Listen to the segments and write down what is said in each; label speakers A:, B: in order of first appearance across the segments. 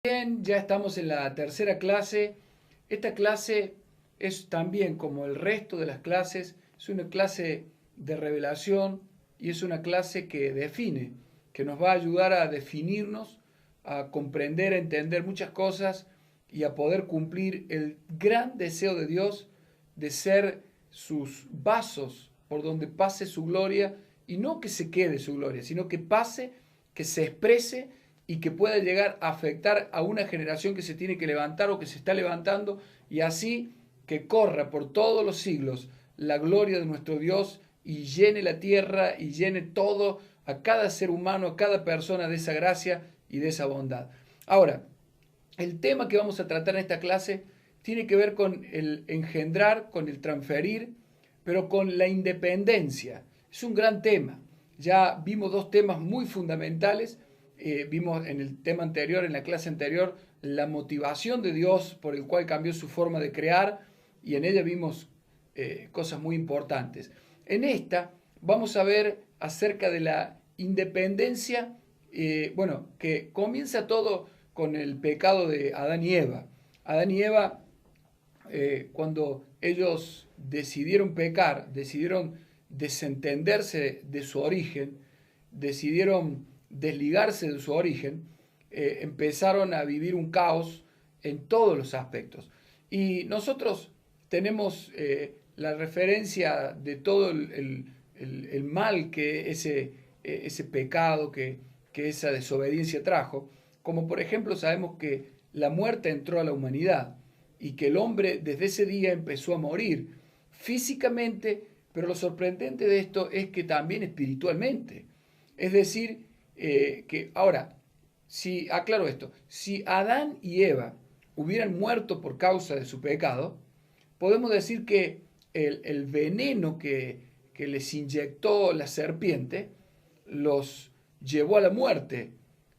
A: Bien, ya estamos en la tercera clase. Esta clase es también, como el resto de las clases, es una clase de revelación y es una clase que define, que nos va a ayudar a definirnos, a comprender, a entender muchas cosas y a poder cumplir el gran deseo de Dios de ser sus vasos por donde pase su gloria, y no que se quede su gloria, sino que pase, que se exprese y que pueda llegar a afectar a una generación que se tiene que levantar o que se está levantando, y así que corra por todos los siglos la gloria de nuestro Dios y llene la tierra y llene todo, a cada ser humano, a cada persona, de esa gracia y de esa bondad. Ahora, el tema que vamos a tratar en esta clase tiene que ver con el engendrar, con el transferir, pero con la independencia. Es un gran tema. Ya vimos dos temas muy fundamentales. Vimos en el tema anterior, en la clase anterior, la motivación de Dios por el cual cambió su forma de crear, y en ella vimos cosas muy importantes. En esta vamos a ver acerca de la independencia, que comienza todo con el pecado de Adán y Eva. Adán y Eva, cuando ellos decidieron pecar, decidieron desentenderse de su origen, decidieron desligarse de su origen, empezaron a vivir un caos en todos los aspectos. Y nosotros tenemos la referencia de todo el mal que ese pecado, que esa desobediencia trajo, como por ejemplo sabemos que la muerte entró a la humanidad y que el hombre desde ese día empezó a morir físicamente, pero lo sorprendente de esto es que también espiritualmente. Es decir, que ahora, si aclaro esto, si Adán y Eva hubieran muerto por causa de su pecado, podemos decir que el veneno que les inyectó la serpiente los llevó a la muerte.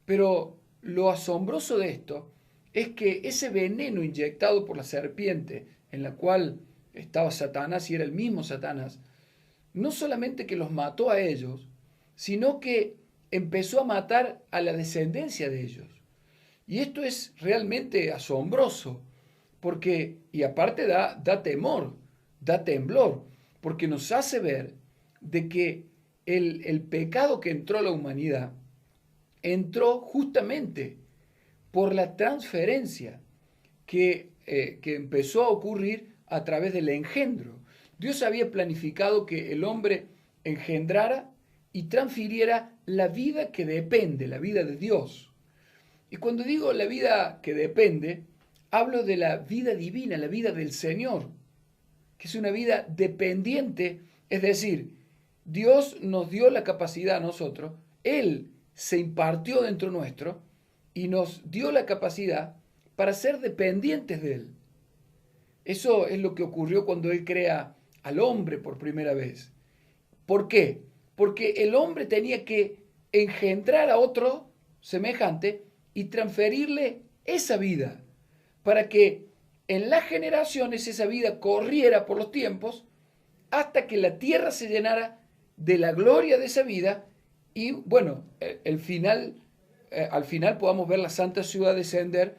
A: Pero lo asombroso de esto es que ese veneno inyectado por la serpiente, en la cual estaba Satanás y era el mismo Satanás, no solamente que los mató a ellos, sino que empezó a matar a la descendencia de ellos. Y esto es realmente asombroso, porque, y aparte da temor, da temblor, porque nos hace ver de que el pecado que entró a la humanidad entró justamente por la transferencia que empezó a ocurrir a través del engendro. Dios había planificado que el hombre engendrara y transfiriera la vida que depende, la vida de Dios. Y cuando digo la vida que depende, hablo de la vida divina, la vida del Señor, que es una vida dependiente, es decir, Dios nos dio la capacidad a nosotros, Él se impartió dentro nuestro y nos dio la capacidad para ser dependientes de Él. Eso es lo que ocurrió cuando Él crea al hombre por primera vez. ¿Por qué? Porque el hombre tenía que engendrar a otro semejante y transferirle esa vida, para que en las generaciones esa vida corriera por los tiempos hasta que la tierra se llenara de la gloria de esa vida y, bueno, al final podamos ver la santa ciudad descender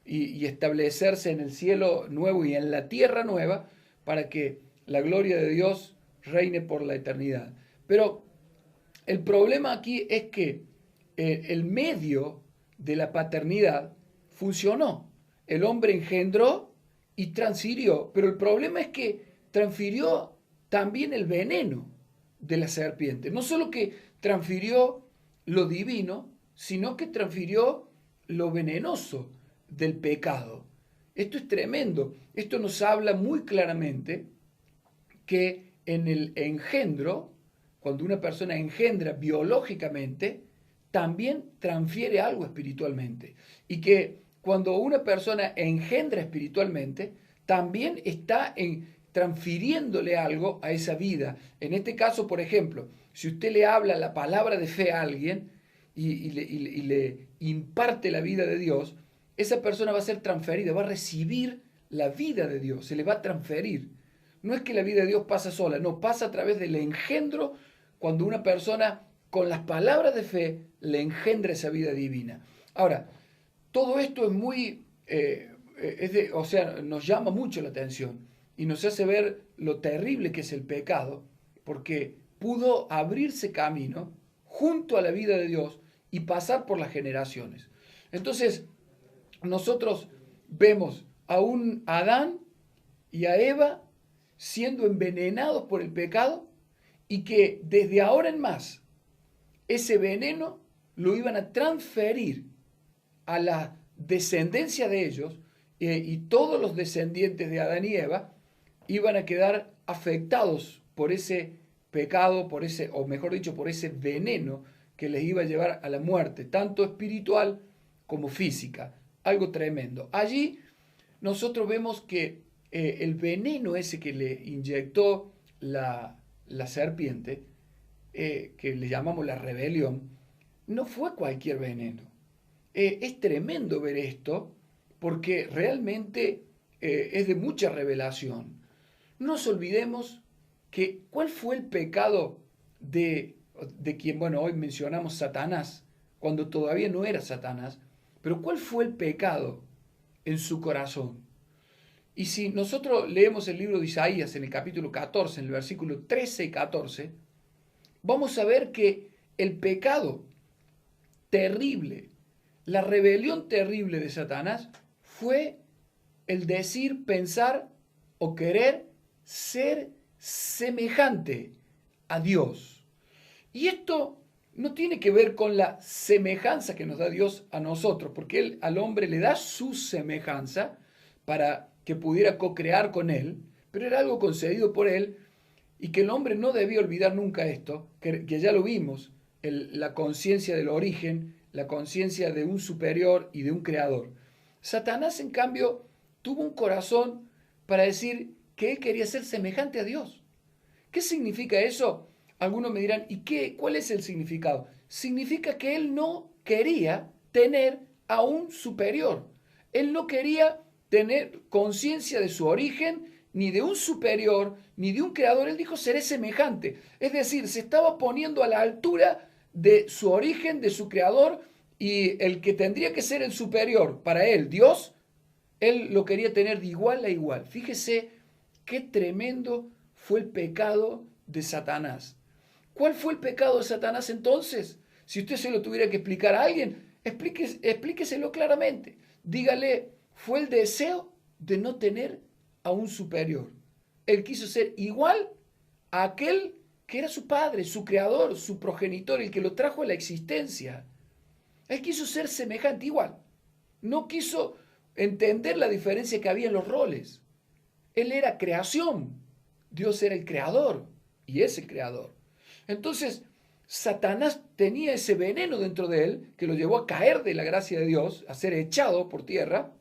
A: y establecerse en el cielo nuevo y en la tierra nueva, para que la gloria de Dios reine por la eternidad. Pero el problema aquí es que el medio de la paternidad funcionó. El hombre engendró y transfirió, pero el problema es que transfirió también el veneno de la serpiente. No solo que transfirió lo divino, sino que transfirió lo venenoso del pecado. Esto es tremendo. Esto nos habla muy claramente que en el engendro, cuando una persona engendra biológicamente, también transfiere algo espiritualmente. Y que cuando una persona engendra espiritualmente, también está transfiriéndole algo a esa vida. En este caso, por ejemplo, si usted le habla la palabra de fe a alguien y le imparte la vida de Dios, esa persona va a ser transferida, va a recibir la vida de Dios, se le va a transferir. No es que la vida de Dios pasa sola, no, pasa a través del engendro, cuando una persona con las palabras de fe le engendra esa vida divina. Ahora, todo esto es muy, o sea, nos llama mucho la atención y nos hace ver lo terrible que es el pecado, porque pudo abrirse camino junto a la vida de Dios y pasar por las generaciones. Entonces, nosotros vemos a un Adán y a Eva siendo envenenados por el pecado y que desde ahora en más ese veneno lo iban a transferir a la descendencia de ellos, y todos los descendientes de Adán y Eva iban a quedar afectados por ese pecado, por ese, o mejor dicho, por ese veneno que les iba a llevar a la muerte, tanto espiritual como física. Algo tremendo. Allí nosotros vemos que el veneno ese que le inyectó la serpiente, que le llamamos la rebelión, no fue cualquier veneno. Es tremendo ver esto porque realmente es de mucha revelación. No nos olvidemos que cuál fue el pecado de quien, bueno, hoy mencionamos Satanás, cuando todavía no era Satanás, pero cuál fue el pecado en su corazón. Y si nosotros leemos el libro de Isaías en el capítulo 14, en el versículo 13 y 14, vamos a ver que el pecado terrible, la rebelión terrible de Satanás fue el decir, pensar o querer ser semejante a Dios. Y esto no tiene que ver con la semejanza que nos da Dios a nosotros, porque Él al hombre le da su semejanza para que pudiera co-crear con Él, pero era algo concedido por Él y que el hombre no debía olvidar nunca esto, que ya lo vimos, la conciencia del origen, la conciencia de un superior y de un creador. Satanás, en cambio, tuvo un corazón para decir que él quería ser semejante a Dios. ¿Qué significa eso? Algunos me dirán, ¿y cuál es el significado? Significa que él no quería tener a un superior. Él no quería tener conciencia de su origen, ni de un superior, ni de un creador. Él dijo, seré semejante. Es decir, se estaba poniendo a la altura de su origen, de su creador, y el que tendría que ser el superior para él, Dios, él lo quería tener de igual a igual. Fíjese qué tremendo fue el pecado de Satanás. ¿Cuál fue el pecado de Satanás entonces? Si usted se lo tuviera que explicar a alguien, explíqueselo claramente. Dígale, fue el deseo de no tener a un superior. Él quiso ser igual a aquel que era su padre, su creador, su progenitor, el que lo trajo a la existencia. Él quiso ser semejante igual. No quiso entender la diferencia que había en los roles. Él era creación. Dios era el creador y es el creador. Entonces, Satanás tenía ese veneno dentro de él que lo llevó a caer de la gracia de Dios, a ser echado por tierra,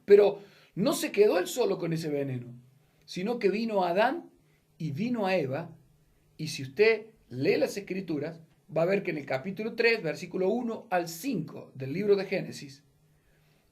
A: pero no se quedó él solo con ese veneno, sino que vino a Adán y vino a Eva, y si usted lee las Escrituras, va a ver que en el capítulo 3, versículo 1 al 5 del libro de Génesis,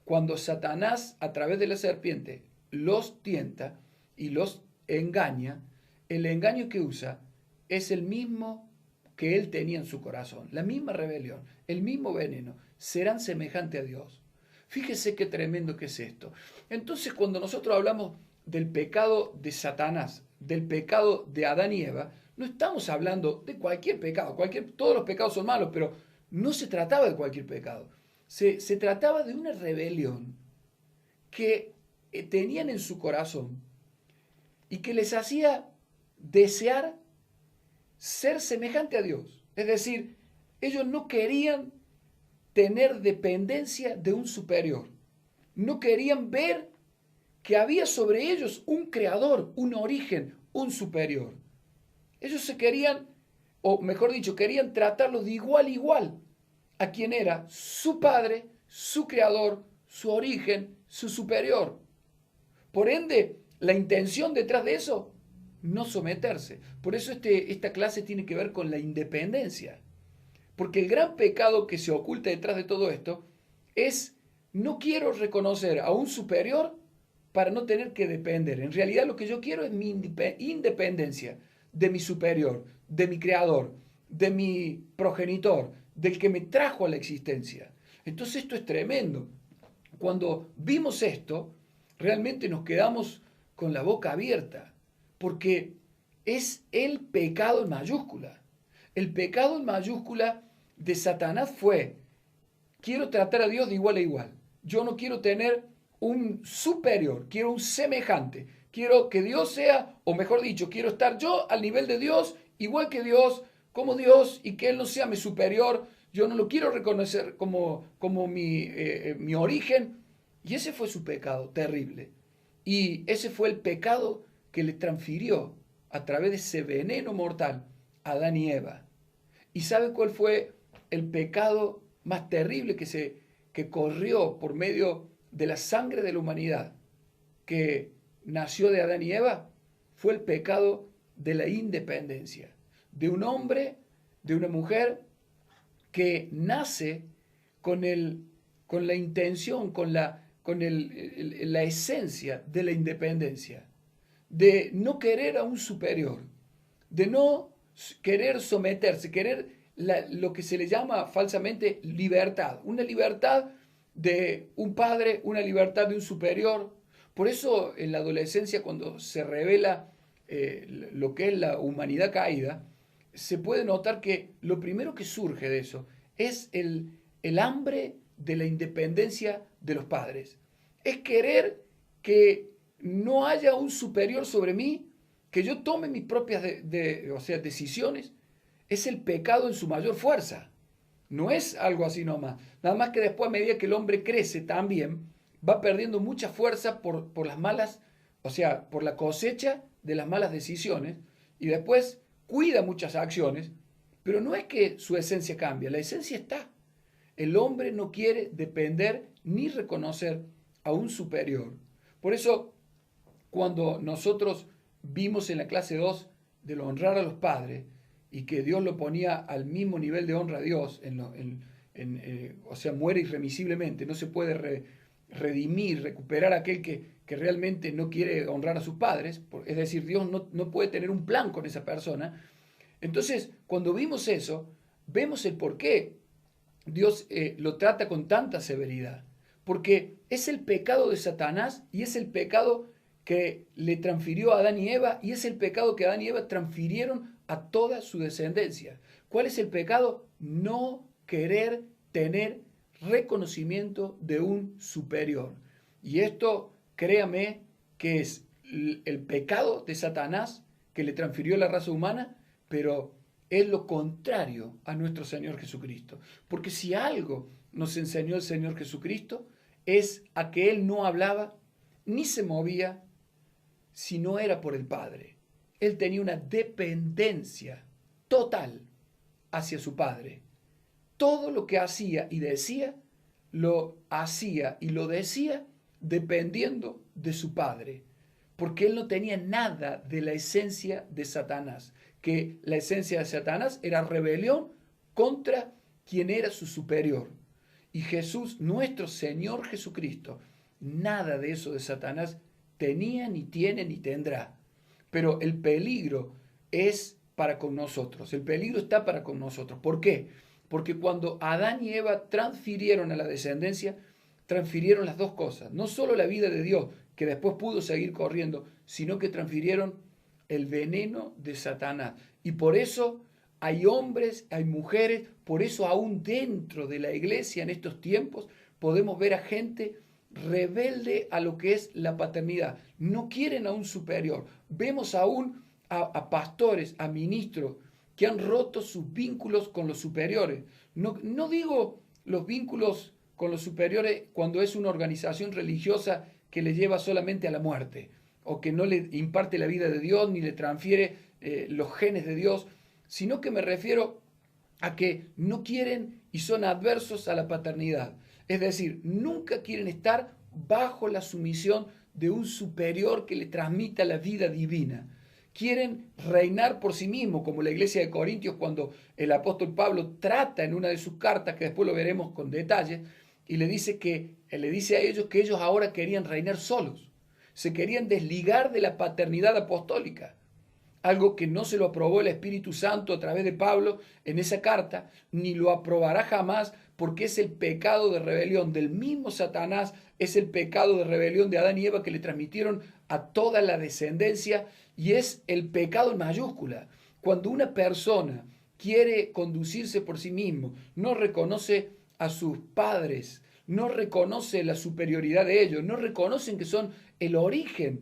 A: cuando Satanás a través de la serpiente los tienta y los engaña, el engaño que usa es el mismo que él tenía en su corazón, la misma rebelión, el mismo veneno, serán semejantes a Dios. Fíjese qué tremendo que es esto. Entonces, cuando nosotros hablamos del pecado de Satanás, del pecado de Adán y Eva, no estamos hablando de cualquier pecado. Todos los pecados son malos, pero no se trataba de cualquier pecado. Se trataba de una rebelión que tenían en su corazón y que les hacía desear ser semejante a Dios. Es decir, ellos no querían tener dependencia de un superior. No querían ver que había sobre ellos un creador, un origen, un superior. Ellos se querían, o mejor dicho, querían tratarlo de igual a igual a quien era su padre, su creador, su origen, su superior. Por ende, la intención detrás de eso, no someterse. Por eso esta clase tiene que ver con la independencia. Porque el gran pecado que se oculta detrás de todo esto es, no quiero reconocer a un superior para no tener que depender. En realidad lo que yo quiero es mi independencia de mi superior, de mi creador, de mi progenitor, del que me trajo a la existencia. Entonces esto es tremendo. cuando vimos esto, realmente nos quedamos con la boca abierta, porque es el pecado en mayúscula. El pecado en mayúscula de Satanás fue: quiero tratar a Dios de igual a igual. Yo no quiero tener un superior, quiero un semejante. Quiero que Dios sea, o mejor dicho, quiero estar yo al nivel de Dios, igual que Dios, como Dios, y que Él no sea mi superior. Yo no lo quiero reconocer como mi origen. Y ese fue su pecado terrible. Y ese fue el pecado que le transfirió a través de ese veneno mortal a Adán y Eva. ¿Y sabe cuál fue el pecado más terrible que corrió por medio de la sangre de la humanidad, que nació de Adán y Eva? Fue el pecado de la independencia, de un hombre, de una mujer que nace con la intención, con la esencia de la independencia, de no querer a un superior, de no querer someterse, querer lo que se le llama falsamente libertad, una libertad de un padre, una libertad de un superior. Por eso en la adolescencia, cuando se revela lo que es la humanidad caída, se puede notar que lo primero que surge de eso es el hambre de la independencia de los padres. Es querer que no haya un superior sobre mí, que yo tome mis propias decisiones. Es el pecado en su mayor fuerza. No es algo así nomás. Nada más que después, a medida que el hombre crece también, va perdiendo mucha fuerza por las malas, por la cosecha de las malas decisiones, y después cuida muchas acciones, pero no es que su esencia cambia, la esencia está. El hombre no quiere depender ni reconocer a un superior. Por eso, cuando nosotros vimos en la clase 2 del honrar a los padres, y que Dios lo ponía al mismo nivel de honra a Dios, muere irremisiblemente, no se puede redimir, recuperar a aquel que realmente no quiere honrar a sus padres, es decir, Dios no puede tener un plan con esa persona. Entonces, cuando vimos eso, vemos el por qué Dios lo trata con tanta severidad, porque es el pecado de Satanás y es el pecado que le transfirió a Adán y Eva, y es el pecado que Adán y Eva transfirieron a toda su descendencia. ¿Cuál es el pecado? No querer tener reconocimiento de un superior. Y esto, créame, que es el pecado de Satanás que le transfirió a la raza humana, pero es lo contrario a nuestro Señor Jesucristo. Porque si algo nos enseñó el Señor Jesucristo, es a que Él no hablaba ni se movía si no era por el Padre. Él tenía una dependencia total hacia su Padre. Todo lo que hacía y decía, lo hacía y lo decía dependiendo de su Padre. Porque él no tenía nada de la esencia de Satanás. Que la esencia de Satanás era rebelión contra quien era su superior. Y Jesús, nuestro Señor Jesucristo, nada de eso de Satanás tenía, ni tiene, ni tendrá. Pero el peligro es para con nosotros. El peligro está para con nosotros. ¿Por qué? Porque cuando Adán y Eva transfirieron a la descendencia, transfirieron las dos cosas. No solo la vida de Dios, que después pudo seguir corriendo, sino que transfirieron el veneno de Satanás. Y por eso hay hombres, hay mujeres, por eso aún dentro de la iglesia en estos tiempos podemos ver a gente rebelde a lo que es la paternidad. No quieren a un superior. Vemos aún a pastores, a ministros que han roto sus vínculos con los superiores. No digo los vínculos con los superiores cuando es una organización religiosa que le lleva solamente a la muerte, o que no le imparte la vida de Dios ni le transfiere los genes de Dios, sino que me refiero a que no quieren y son adversos a la paternidad. Es decir, nunca quieren estar bajo la sumisión de un superior que le transmita la vida divina. Quieren reinar por sí mismos, como la iglesia de Corintios, cuando el apóstol Pablo trata en una de sus cartas, que después lo veremos con detalle, y le dice a ellos que ellos ahora querían reinar solos. Se querían desligar de la paternidad apostólica. algo que no se lo aprobó el Espíritu Santo a través de Pablo en esa carta, ni lo aprobará jamás, porque es el pecado de rebelión del mismo Satanás, es el pecado de rebelión de Adán y Eva que le transmitieron a toda la descendencia, y es el pecado en mayúscula. Cuando una persona quiere conducirse por sí mismo, no reconoce a sus padres, no reconoce la superioridad de ellos, no reconocen que son el origen,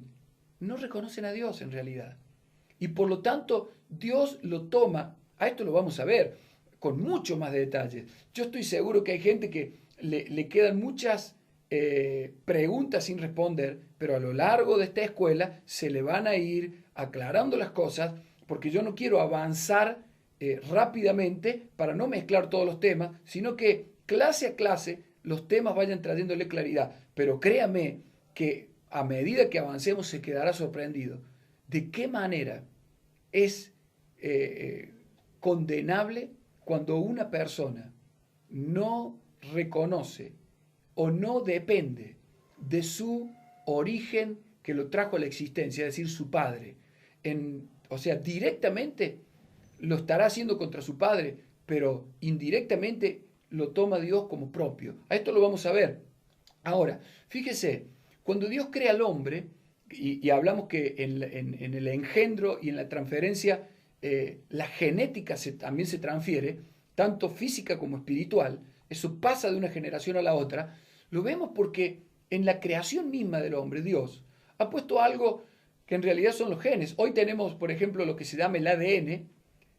A: no reconocen a Dios en realidad. Y por lo tanto, Dios lo toma, a esto lo vamos a ver con mucho más detalles. Yo estoy seguro que hay gente que le quedan muchas preguntas sin responder, pero a lo largo de esta escuela se le van a ir aclarando las cosas, porque yo no quiero avanzar rápidamente para no mezclar todos los temas, sino que clase a clase los temas vayan trayéndole claridad. Pero créame que a medida que avancemos se quedará sorprendido de qué manera es condenable cuando una persona no reconoce o no depende de su origen que lo trajo a la existencia, es decir, su padre. O sea, directamente lo estará haciendo contra su padre, pero indirectamente lo toma Dios como propio. A esto lo vamos a ver. Ahora, fíjese, cuando Dios crea al hombre, y hablamos que en el engendro y en la transferencia, la genética también se transfiere, tanto física como espiritual, eso pasa de una generación a la otra, lo vemos porque en la creación misma del hombre, Dios ha puesto algo que en realidad son los genes. Hoy tenemos, por ejemplo, lo que se llama el ADN,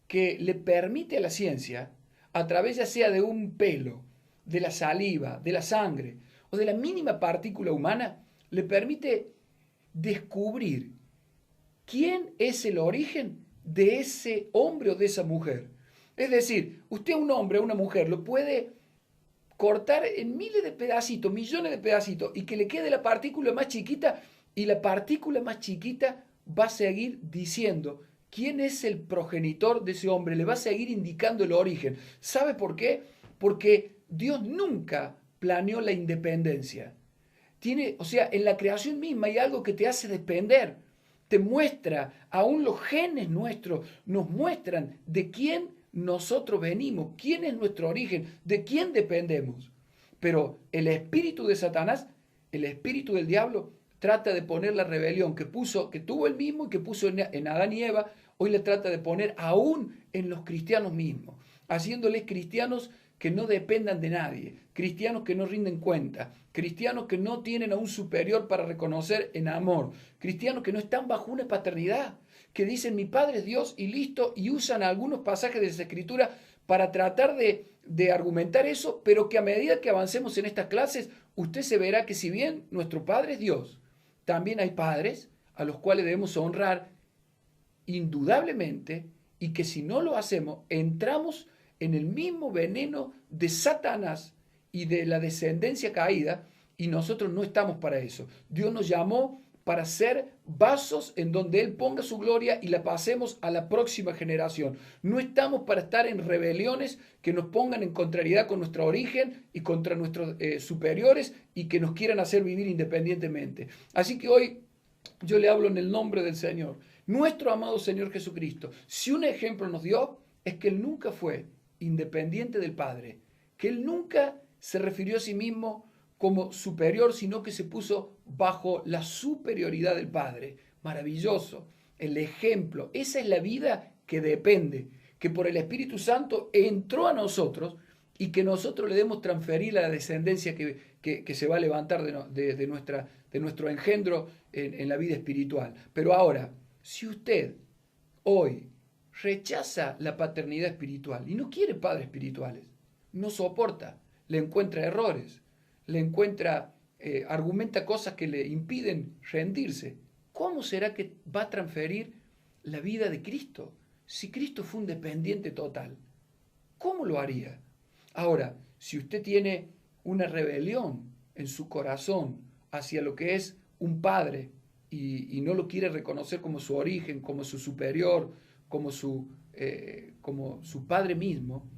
A: que le permite a la ciencia, a través ya sea de un pelo, de la saliva, de la sangre o de la mínima partícula humana, le permite descubrir quién es el origen de ese hombre o de esa mujer. Es decir, usted a un hombre o una mujer lo puede cortar en miles de pedacitos, millones de pedacitos, y que le quede la partícula más chiquita, y la partícula más chiquita va a seguir diciendo quién es el progenitor de ese hombre, le va a seguir indicando el origen. ¿Sabe por qué? Porque Dios nunca planeó la independencia. O sea, en la creación misma hay algo que te hace depender, te muestra, aún los genes nuestros nos muestran de quién nosotros venimos, quién es nuestro origen, de quién dependemos. Pero el espíritu de Satanás, el espíritu del diablo, trata de poner la rebelión que tuvo él mismo y que puso en Adán y Eva, hoy le trata de poner aún en los cristianos mismos, haciéndoles cristianos que no dependan de nadie, cristianos que no rinden cuenta, cristianos que no tienen a un superior para reconocer en amor, cristianos que no están bajo una paternidad, que dicen mi Padre es Dios y listo, y usan algunos pasajes de esa escritura para tratar de argumentar eso, pero que a medida que avancemos en estas clases, usted se verá que si bien nuestro Padre es Dios, también hay padres a los cuales debemos honrar indudablemente, y que si no lo hacemos, entramos en el mismo veneno de Satanás y de la descendencia caída, y nosotros no estamos para eso. Dios nos llamó para ser vasos en donde Él ponga su gloria y la pasemos a la próxima generación. No estamos para estar en rebeliones que nos pongan en contrariedad con nuestro origen y contra nuestros superiores y que nos quieran hacer vivir independientemente. Así que hoy yo le hablo en el nombre del Señor, nuestro amado Señor Jesucristo. Si un ejemplo nos dio, es que Él nunca fue independiente del Padre, que Él nunca se refirió a sí mismo como superior, sino que se puso bajo la superioridad del Padre. Maravilloso, el ejemplo. Esa es la vida que depende, que por el Espíritu Santo entró a nosotros y que nosotros le debemos transferir a la descendencia que se va a levantar de nuestro engendro en la vida espiritual. Pero ahora, si usted hoy rechaza la paternidad espiritual y no quiere padres espirituales, no soporta, le encuentra errores, argumenta cosas que le impiden rendirse, ¿cómo será que va a transferir la vida de Cristo? Si Cristo fue un dependiente total, ¿cómo lo haría? Ahora, si usted tiene una rebelión en su corazón hacia lo que es un padre y no lo quiere reconocer como su origen, como su superior, como su padre mismo,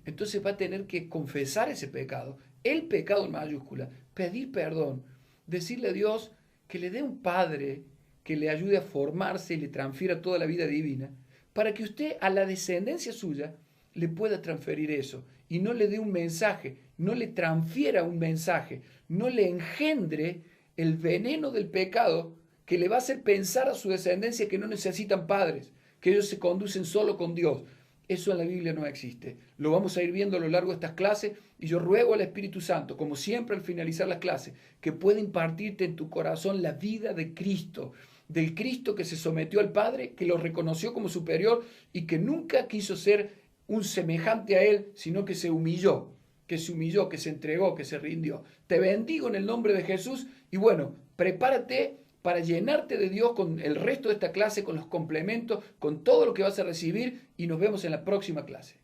A: entonces va a tener que confesar ese pecado, el pecado en mayúscula, pedir perdón, decirle a Dios que le dé un padre que le ayude a formarse y le transfiera toda la vida divina, para que usted a la descendencia suya le pueda transferir eso y no le dé un mensaje, no le transfiera un mensaje, no le engendre el veneno del pecado que le va a hacer pensar a su descendencia que no necesitan padres, que ellos se conducen solo con Dios. Eso en la Biblia no existe. Lo vamos a ir viendo a lo largo de estas clases y yo ruego al Espíritu Santo, como siempre al finalizar las clases, que pueda impartirte en tu corazón la vida de Cristo, del Cristo que se sometió al Padre, que lo reconoció como superior y que nunca quiso ser un semejante a Él, sino que se humilló, que se entregó, que se rindió. Te bendigo en el nombre de Jesús y bueno, prepárate para llenarte de Dios con el resto de esta clase, con los complementos, con todo lo que vas a recibir y nos vemos en la próxima clase.